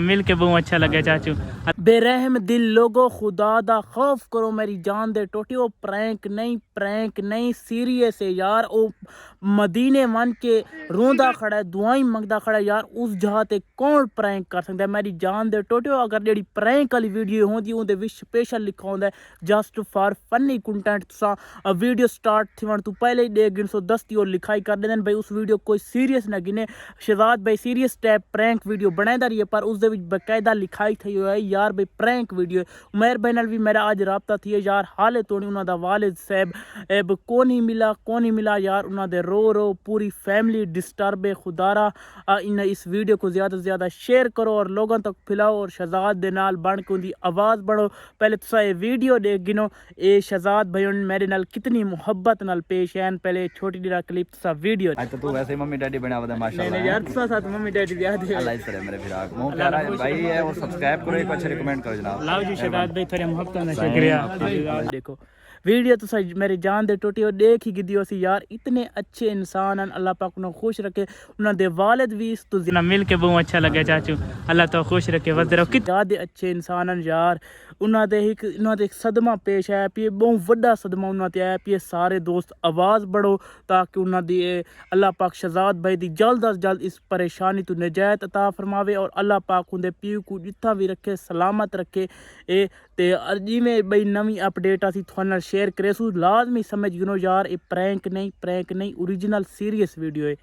मिल के बहुत अच्छा लगे चाचू। बेरहम दिल लोगो खुदा दा खौफ करो मेरी जान दे टोटियो। प्रैंक नहीं सीरियस है यार। ओ मदीने मन के रोंदा खड़ा है, दुआई मंगदा खड़ा है यार। उस जगह ते कौन प्रैंक कर सकता है मेरी जान दे टोटियो। अगर जेड़ी प्रैंक वाली वीडियो होंदी उंदे विच स्पेशल लिखा होंदा है जस्ट फॉर फनी कंटेंट। तुसा वीडियो स्टार्ट थिवण तू पहले ही 110 दी और लिखाई कर देन भाई उस वीडियो कोई सीरियस ना गिने। शहजाद भाई सीरियस टाइप प्रैंक वीडियो बनादा रही है पर उस दे विच बकायदा लिखाई थी है यार भाई प्रैंक वीडियो। उमर भाई नाल भी मेरा आज राबता थी है यार। हाले तोड़ी उन्हों दा वालिद साहब अब को नहीं मिला यार। उन्होंने रो पूरी फैमिली डिस्टर्ब है। खुदारा इन इस वीडियो को ज़्यादा से ज़्यादा शेयर करो और लोगों तक फैलाओ और शहजाद दे नाल बन के उनकी आवाज़ बढ़ो। पहले तुसा ये वीडियो देख गिनो ये शहजाद भाई मेरे नाल कितनी मुहब्बत नाल पेश हैं। पहले छोटी डी क्लिप तुसा वीडियो आज तो तू वैसे ही मम्मी डैडी बना हुआ माशाल्लाह। नहीं यार तुसा साथ मम्मी डैडी ब्याह दे अल्लाह इस तरह मेरे फिराक मुंह प्यारा भाई है और सब्सक्राइब करो एक अच्छे रिकमेंड करो जनाब। लाओ जी शहजाद भाई थोड़ी मुहब्बत ना शुक्रिया। देखो वीडियो तो मेरी जान दे टोटी और देख ही गिदी सी यार। इतने अच्छे इंसान हैं अल्लाह पाक उन्हें खुश रखे। उन्होंने वालिद भी इस तो मिल के बहुत अच्छा लगे चाचू। अल्लाह तो खुश रखे वजह कितने अच्छे इंसान हैं यार। उन्होंने एक सदमा पेश आया पी बहुत वड्डा सदमा उन्होंने आया पी। सारे दोस्त आवाज़ बढ़ो ताकि उन्होंने अल्लाह पाक शहजाद भाई की जल्द अज जल्द इस परेशानी तो निजात अता फरमावे और अल्लाह पाक उनके पीऊ को जितना भी रखे सलामत रखे। ते जिमें बई नवी अपडेट असी थोड़े शेयर करे सू लाजमी समझ गिनो यार। ये प्रैंक नहीं ओरिजिनल सीरियस वीडियो है।